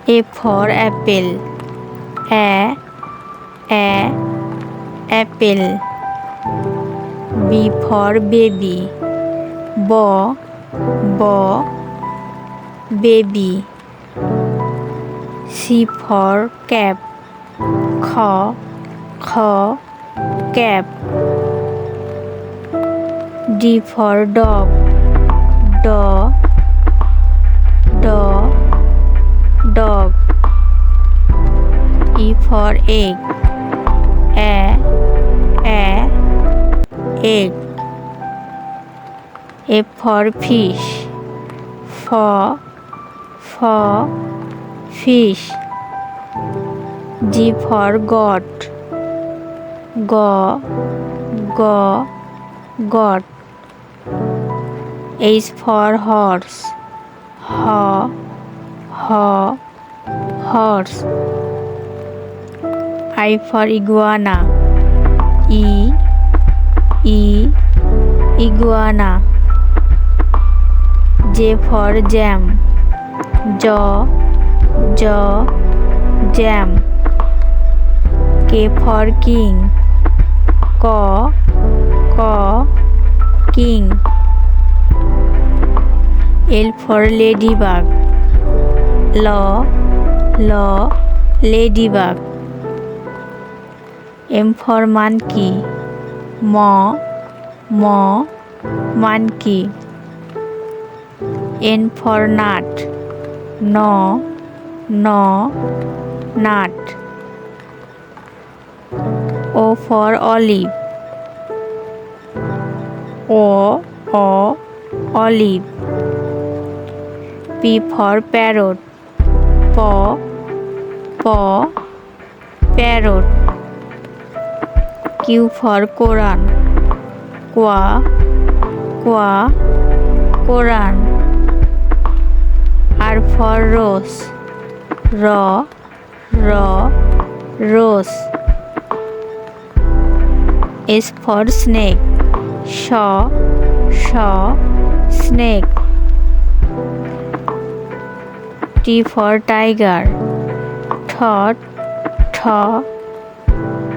A for apple. Apple. B for baby. Baby. C for cap. Cap. D for dog. Dog. E for egg. Egg. F for fish. Fish. G for goat. Goat. H for horse. Horse. I for iguana. Iguana. J for jam. Jam. K for king. King. L for ladybug. Ladybug. M for monkey. Monkey. N for nut. Nut. O for olive. Olive. P for parrot. Parrot. Q for Quran. Quran. R for rose. Rose. S for snake. Snake. T for tiger.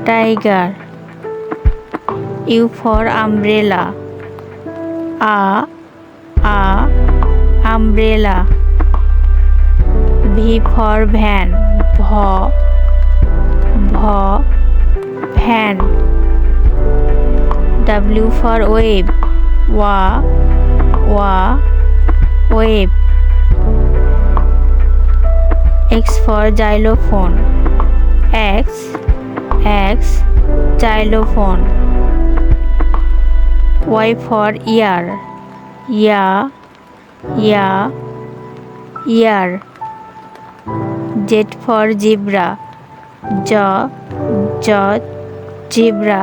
Tiger. U for umbrella. Umbrella. V for van. Van. W for wave. Wave. X for xylophone. Xylophone. Y for ear. Ear. Z for zebra. Zebra.